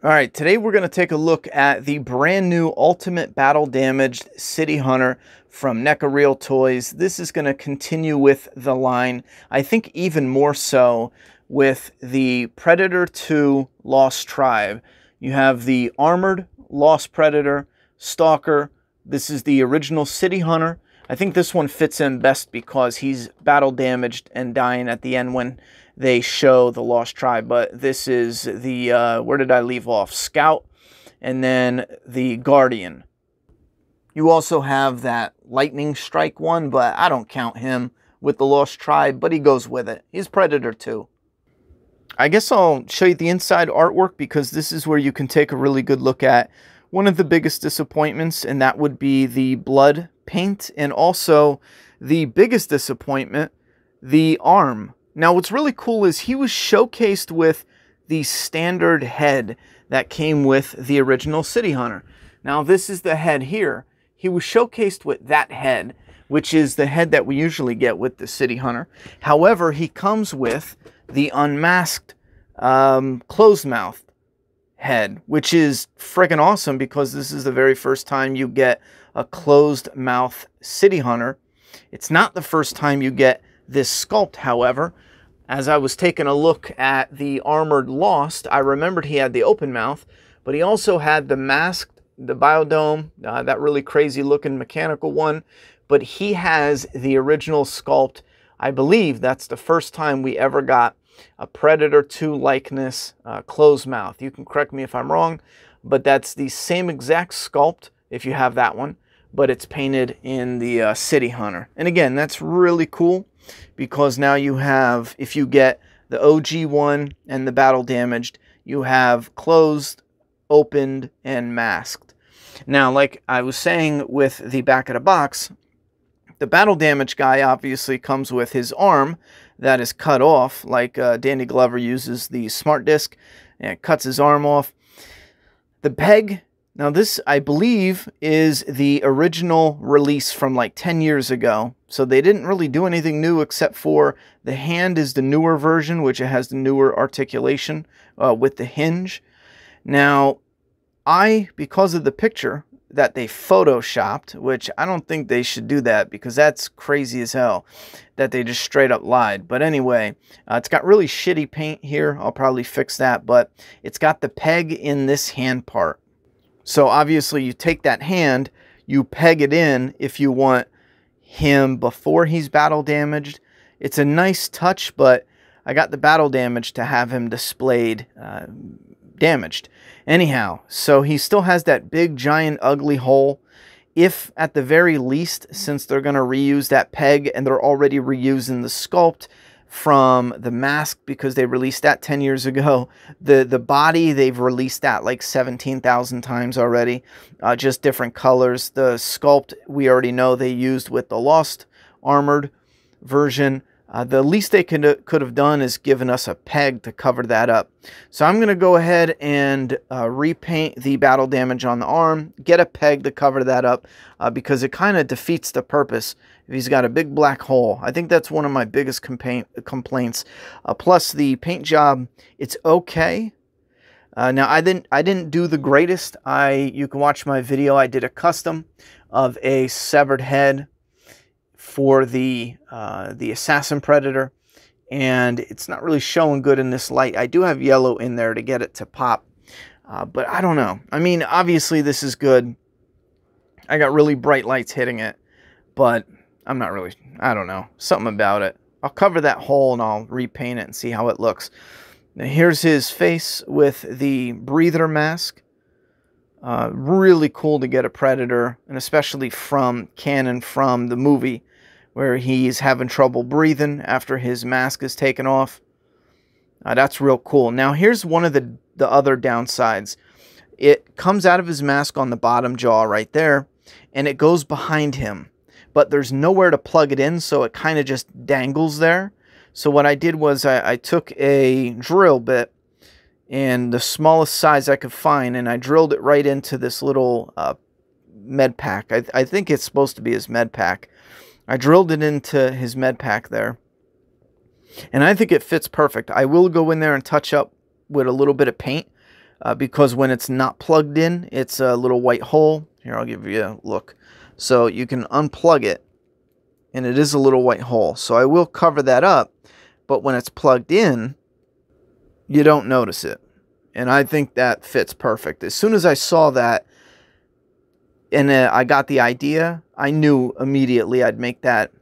All right, today we're going to take a look at the brand new Ultimate Battle Damaged City Hunter from NECA Real Toys. This is going to continue with the line, I think even more so with the Predator 2 Lost Tribe. You have the Armored Lost Predator, Stalker. This is the original City Hunter. I think this one fits in best because he's battle damaged and dying at the end when they show the Lost Tribe. But this is the, where did I leave off? Scout, and then the Guardian. You also have that Lightning Strike one, but I don't count him with the Lost Tribe, but he goes with it. He's Predator 2. I guess I'll show you the inside artwork because this is where you can take a really good look at one of the biggest disappointments, and that would be the blood paint, and also the biggest disappointment, the arm. Now what's really cool is he was showcased with the standard head that came with the original City Hunter. Now this is the head here. He was showcased with that head, which is the head that we usually get with the City Hunter. However, he comes with the unmasked closed mouth head, which is friggin' awesome because this is the very first time you get a closed mouth City Hunter. It's not the first time you get this sculpt, however. As I was taking a look at the Armored Lost, I remembered he had the open mouth, but he also had the masked, the Biodome, that really crazy looking mechanical one, but he has the original sculpt. I believe that's the first time we ever got a Predator 2 likeness closed mouth. You can correct me if I'm wrong, but that's the same exact sculpt if you have that one, but it's painted in the City Hunter. And again, that's really cool because now you have, if you get the OG one and the battle damaged, you have closed, opened, and masked. Now, like I was saying with the back of the box, the battle damage guy obviously comes with his arm that is cut off, like Danny Glover uses the smart disc and it cuts his arm off. The peg, now this I believe is the original release from like 10 years ago, so they didn't really do anything new except for the hand is the newer version, which it has the newer articulation with the hinge. Now, because of the picture that they photoshopped, which I don't think they should do that because that's crazy as hell that they just straight up lied. But anyway, it's got really shitty paint here. I'll probably fix that, but it's got the peg in this hand part. So obviously you take that hand, you peg it in if you want him before he's battle damaged. It's a nice touch, but I got the battle damage to have him displayed damaged. Anyhow, so he still has that big, giant, ugly hole. If at the very least, since they're going to reuse that peg and they're already reusing the sculpt from the mask because they released that 10 years ago, the body, they've released that like 17,000 times already, just different colors. The sculpt, we already know they used with the Lost Armored version. The least they could have done is given us a peg to cover that up. So I'm going to go ahead and repaint the battle damage on the arm, get a peg to cover that up because it kind of defeats the purpose if he's got a big black hole. I think that's one of my biggest complaints. Plus the paint job, it's okay. Now I didn't do the greatest. You can watch my video. I did a custom of a severed head for the Assassin Predator, and it's not really showing good in this light. I do have yellow in there to get it to pop, but I don't know. I mean, obviously this is good. I got really bright lights hitting it, but I'm not really, I don't know, something about it. I'll cover that hole and I'll repaint it and see how it looks. Now here's his face with the breather mask. Really cool to get a Predator, and especially from canon, from the movie, where he's having trouble breathing after his mask is taken off. That's real cool. Now here's one of the other downsides. It comes out of his mask on the bottom jaw right there, and it goes behind him. But there's nowhere to plug it in, so it kind of just dangles there. So what I did was I took a drill bit, and the smallest size I could find, and I drilled it right into this little med pack. I think it's supposed to be his med pack. I drilled it into his med pack there, and I think it fits perfect. I will go in there and touch up with a little bit of paint because when it's not plugged in, it's a little white hole. Here, I'll give you a look. So you can unplug it, and it is a little white hole. So I will cover that up, but when it's plugged in, you don't notice it. And I think that fits perfect. As soon as I saw that, and I got the idea, I knew immediately I'd make that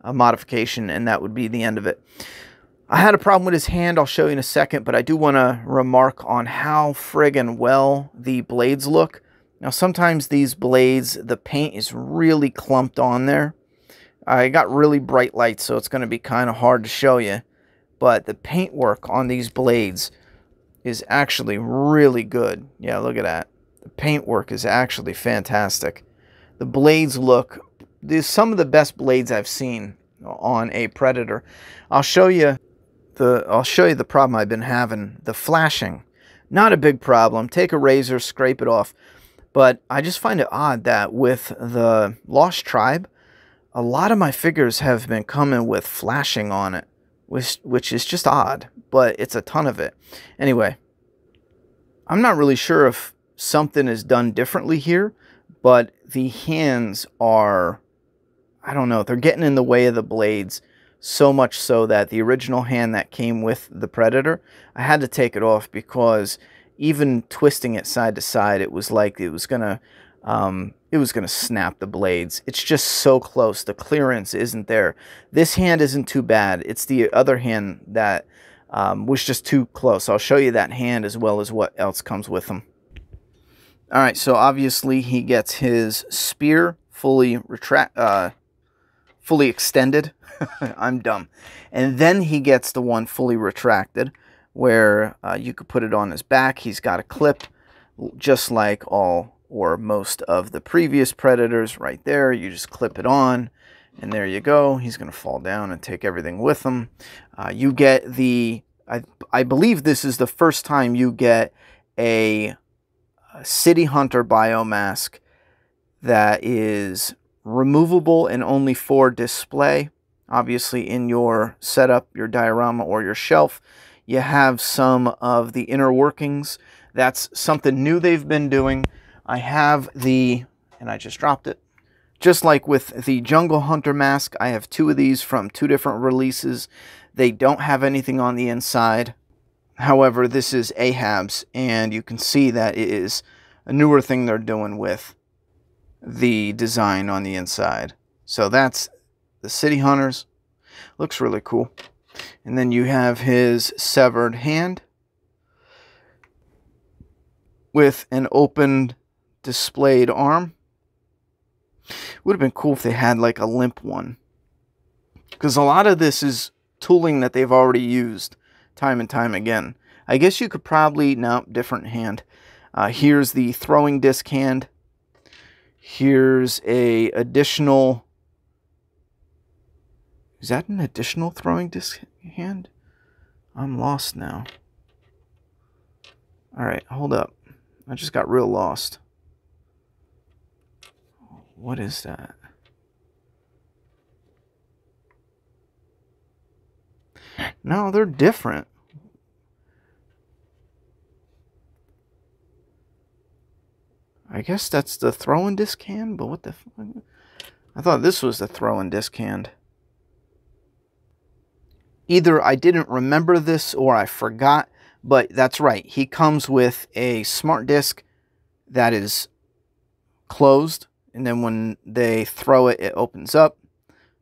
a modification, and that would be the end of it. I had a problem with his hand, I'll show you in a second, but I do want to remark on how friggin' well the blades look. Now, sometimes these blades, the paint is really clumped on there. I got really bright lights, so it's going to be kind of hard to show you. But the paint work on these blades is actually really good. Yeah, look at that. The paint work is actually fantastic. The blades look, these some of the best blades I've seen on a Predator. I'll show you the problem I've been having. The flashing, not a big problem. Take a razor, scrape it off. But I just find it odd that with the Lost Tribe, a lot of my figures have been coming with flashing on it, which is just odd, but it's a ton of it. Anyway, I'm not really sure if something is done differently here, but the hands are, I don't know, they're getting in the way of the blades, so much so that the original hand that came with the Predator, I had to take it off because even twisting it side to side, it was like it was gonna snap the blades. It's just so close. The clearance isn't there. This hand isn't too bad. It's the other hand that was just too close. I'll show you that hand as well as what else comes with him. All right, so obviously he gets his spear fully extended. I'm dumb. And then he gets the one fully retracted, where you could put it on his back. He's got a clip, just like all or most of the previous Predators right there. You just clip it on, and there you go. He's going to fall down and take everything with him. You get the, I believe this is the first time you get a City Hunter Biomask that is removable and only for display. Obviously, in your setup, your diorama, or your shelf, you have some of the inner workings. That's something new they've been doing. I have the, and I just dropped it. Just like with the Jungle Hunter mask, I have two of these from two different releases. They don't have anything on the inside. However, this is Ahab's, and you can see that it is a newer thing they're doing with the design on the inside. So that's the City Hunters. Looks really cool. And then you have his severed hand with an open displayed arm. Would have been cool if they had like a limp one, because a lot of this is tooling that they've already used time and time again. I guess you could probably, no, different hand. Here's the throwing disc hand. Here's a additional, is that an additional throwing disc hand? I'm lost now. All right, hold up. I just got real lost. What is that? No, they're different. I guess that's the throwing disc hand, but what the fuck? I thought this was the throwing disc hand. Either I didn't remember this or I forgot, but that's right. He comes with a smart disc that is closed, and then when they throw it, it opens up.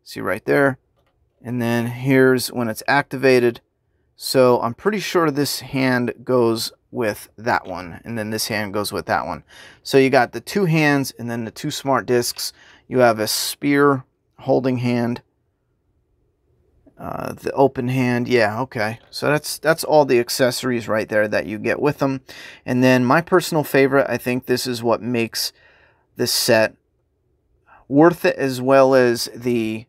See right there. And then here's when it's activated. So I'm pretty sure this hand goes with that one, and then this hand goes with that one. So you got the two hands and then the two smart discs. You have a spear holding hand, the open hand. Yeah, okay. So that's all the accessories right there that you get with them. And then my personal favorite, I think this is what makes this set worth it, as well as the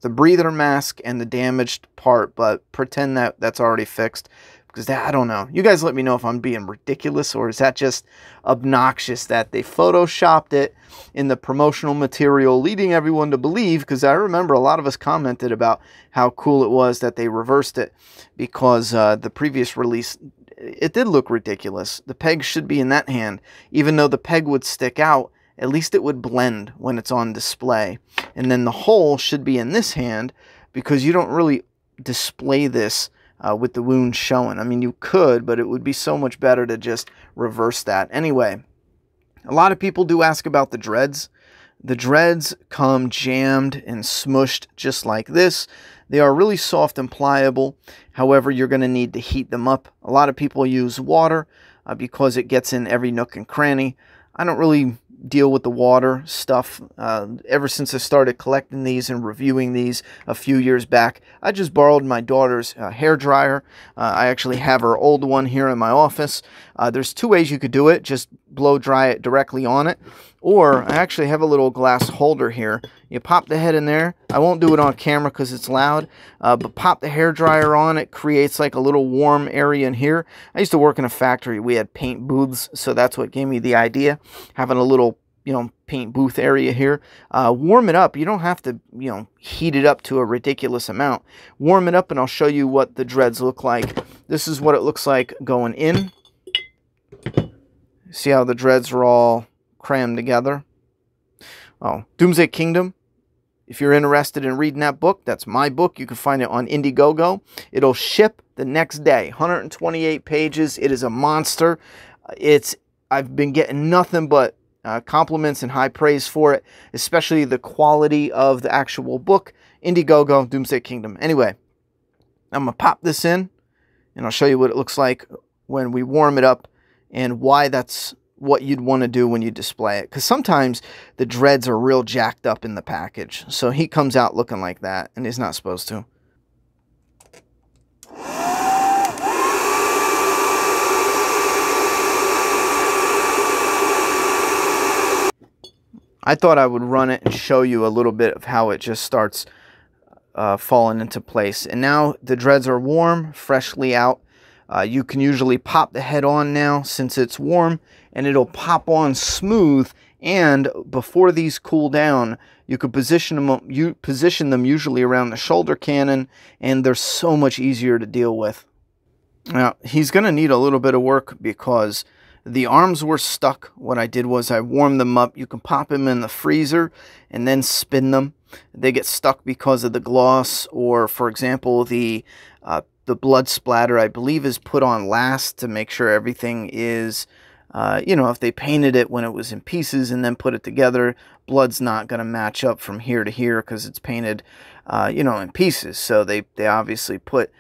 breather mask and the damaged part, but pretend that that's already fixed, because that, I don't know. You guys let me know if I'm being ridiculous, or is that just obnoxious that they photoshopped it in the promotional material, leading everyone to believe, because I remember a lot of us commented about how cool it was that they reversed it, because the previous release it did look ridiculous. The peg should be in that hand. Even though the peg would stick out, at least it would blend when it's on display. And then the hole should be in this hand, because you don't really display this with the wound showing. I mean, you could, but it would be so much better to just reverse that. Anyway, a lot of people do ask about the dreads. The dreads come jammed and smushed just like this. They are really soft and pliable. However, you're going to need to heat them up. A lot of people use water because it gets in every nook and cranny. I don't really deal with the water stuff. Ever since I started collecting these and reviewing these a few years back, I just borrowed my daughter's hair dryer. I actually have her old one here in my office. There's two ways you could do it. Just blow dry it directly on it, or I actually have a little glass holder here. You pop the head in there. I won't do it on camera because it's loud, but pop the hair dryer on. It creates like a little warm area in here. I used to work in a factory. We had paint booths, so that's what gave me the idea, having a little, you know, paint booth area here. Warm it up. You don't have to, you know, heat it up to a ridiculous amount. Warm it up and I'll show you what the dreads look like. This is what it looks like going in. See how the dreads are all crammed together? Oh, Doomsday Kingdom. If you're interested in reading that book, that's my book. You can find it on Indiegogo. It'll ship the next day. 128 pages. It is a monster. I've been getting nothing but compliments and high praise for it, especially the quality of the actual book. Indiegogo, Doomsday Kingdom. Anyway, I'm going to pop this in, and I'll show you what it looks like when we warm it up and why that's what you'd want to do when you display it. Because sometimes the dreads are real jacked up in the package. So he comes out looking like that, and he's not supposed to. I thought I would run it and show you a little bit of how it just starts falling into place. And now the dreads are warm, freshly out. You can usually pop the head on now since it's warm, and it'll pop on smooth. And before these cool down, you could position them usually around the shoulder cannon, and they're so much easier to deal with. Now, he's going to need a little bit of work because the arms were stuck. What I did was I warmed them up. You can pop them in the freezer and then spin them. They get stuck because of the gloss, or, for example, the blood splatter, I believe, is put on last to make sure everything is, you know, if they painted it when it was in pieces and then put it together, blood's not going to match up from here to here because it's painted, you know, in pieces. So they obviously put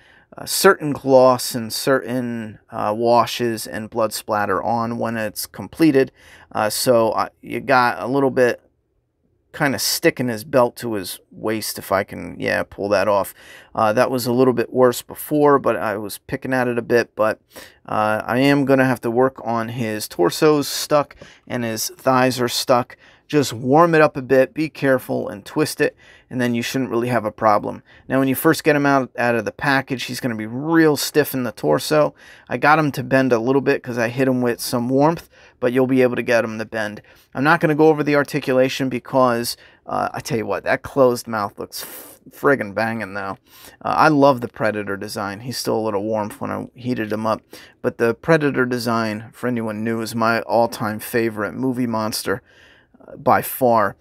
certain gloss and certain washes and blood splatter on when it's completed. So you got a little bit kind of sticking his belt to his waist, if I can, yeah, pull that off. That was a little bit worse before, but I was picking at it a bit. But I am going to have to work on his torso's stuck and his thighs are stuck. Just warm it up a bit, be careful, and twist it, and then you shouldn't really have a problem. Now, when you first get him out of the package, he's going to be real stiff in the torso. I got him to bend a little bit because I hit him with some warmth, but you'll be able to get him to bend. I'm not going to go over the articulation because, I tell you what, that closed mouth looks friggin' banging now. I love the Predator design. He's still a little warm when I heated him up. But the Predator design, for anyone new, is my all-time favorite movie monster by far.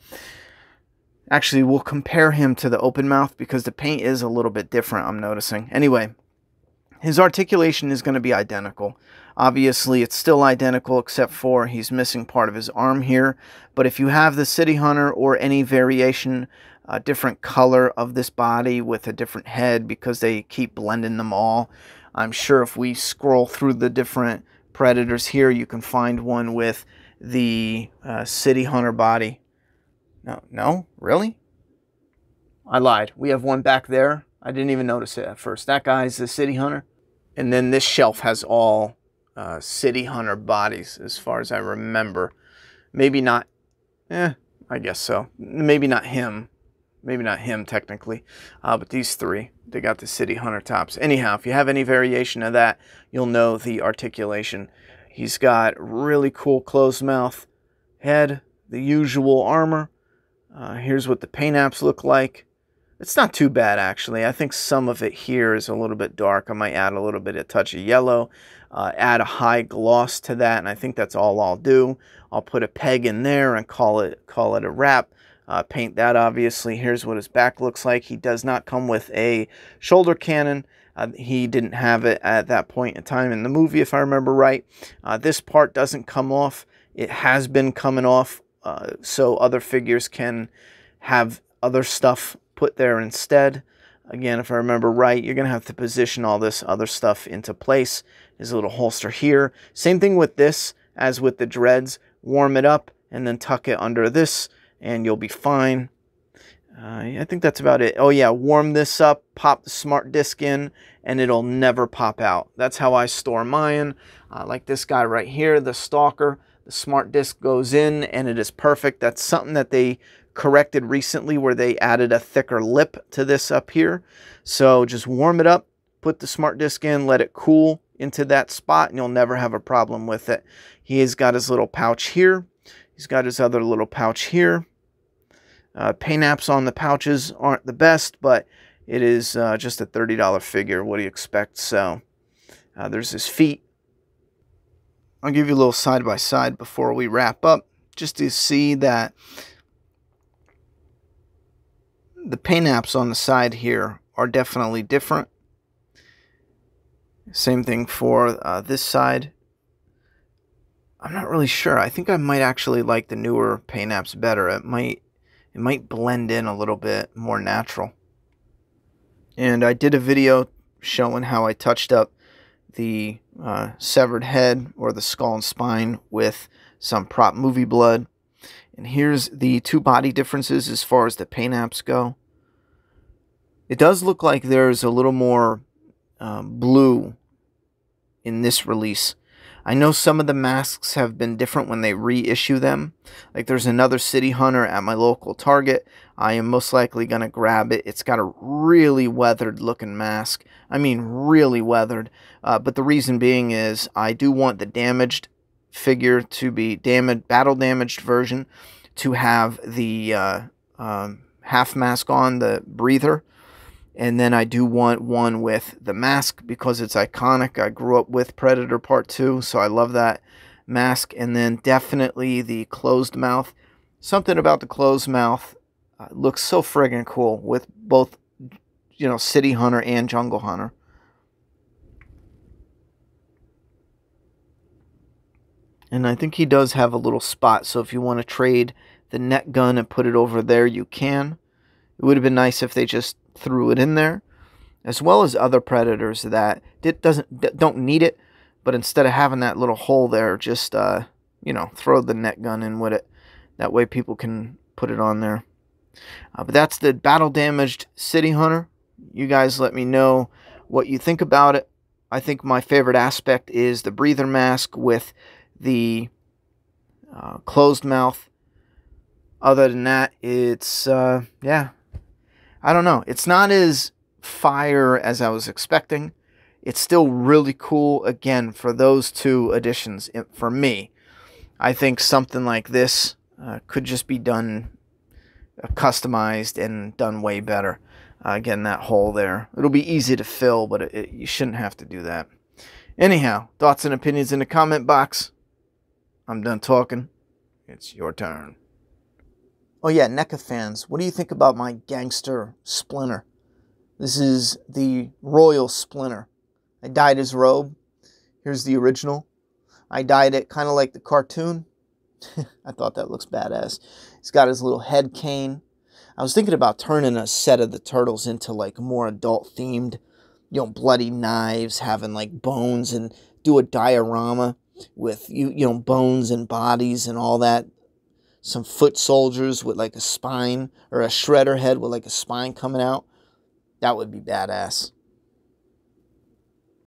Actually, we'll compare him to the open mouth because the paint is a little bit different, I'm noticing. Anyway, his articulation is going to be identical. Obviously, it's still identical except for he's missing part of his arm here. But if you have the City Hunter or any variation, different color of this body with a different head, because they keep blending them all, I'm sure if we scroll through the different Predators here, you can find one with the City Hunter body. No, really? I lied. We have one back there. I didn't even notice it at first. That guy's the City Hunter. And then this shelf has all City Hunter bodies, as far as I remember. Maybe not. I guess so. Maybe not him. Maybe not him, technically. But these three, they got the City Hunter tops. Anyhow, if you have any variation of that, you'll know the articulation. He's got really cool closed mouth, head, the usual armor. Here's what the paint apps look like. It's not too bad, actually. I think some of it here is a little bit dark. I might add a little bit of touch of yellow, add a high gloss to that, and I think that's all I'll do. I'll put a peg in there and call it a wrap. Paint that, obviously. Here's what his back looks like. He does not come with a shoulder cannon. He didn't have it at that point in time in the movie, if I remember right. This part doesn't come off. It has been coming off, so other figures can have other stuff put there instead. Again, if I remember right, you're going to have to position all this other stuff into place. There's a little holster here. Same thing with this as with the dreads. Warm it up and then tuck it under this and you'll be fine. I think that's about it. Oh yeah, warm this up, pop the smart disc in, and it'll never pop out. That's how I store mine. Like this guy right here, the Stalker. The smart disc goes in and it is perfect. That's something that they corrected recently where they added a thicker lip to this up here. So just warm it up, put the smart disc in, let it cool into that spot, and you'll never have a problem with it. He has got his little pouch here. He's got his other little pouch here. Paint apps on the pouches aren't the best, but it is just a $30 figure. What do you expect? So there's his feet. I'll give you a little side-by-side before we wrap up, just to see that the paint apps on the side here are definitely different. Same thing for this side. I'm not really sure. I think I might actually like the newer paint apps better. It might blend in a little bit more natural. And I did a video showing how I touched up the severed head or the skull and spine with some prop movie blood. And here's the two body differences as far as the paint apps go. It does look like there's a little more blue in this release. I know some of the masks have been different when they reissue them. Like there's another City Hunter at my local Target. I am most likely going to grab it. It's got a really weathered looking mask. I mean really weathered. But the reason being is I do want the damaged figure to be battle damaged version to have the half mask on, the breather. And then I do want one with the mask because it's iconic. I grew up with Predator Part 2, so I love that mask. And then definitely the closed mouth. Something about the closed mouth looks so friggin' cool with both, you know, City Hunter and Jungle Hunter. And I think he does have a little spot, so if you want to trade the net gun and put it over there, you can. It would have been nice if they just threw it in there, as well as other Predators that don't need it, but instead of having that little hole there, just you know, throw the net gun in with it. That way people can put it on there. But that's the battle damaged City Hunter. You guys let me know what you think about it. I think my favorite aspect is the breather mask with the closed mouth. Other than that, it's yeah, I don't know. It's not as fire as I was expecting. It's still really cool, again, for those two additions. For me, I think something like this could just be done, customized, and done way better. Again, that hole there. It'll be easy to fill, but you shouldn't have to do that. Anyhow, thoughts and opinions in the comment box. I'm done talking. It's your turn. Oh yeah, NECA fans, what do you think about my gangster Splinter? This is the Royal Splinter. I dyed his robe. Here's the original. I dyed it kind of like the cartoon. I thought that looks badass. He's got his little head cane. I was thinking about turning a set of the turtles into like more adult themed, you know, bloody knives, having like bones, and do a diorama with you know, bones and bodies and all that. Some foot soldiers with like a spine, or a shredder head with like a spine coming out. That would be badass.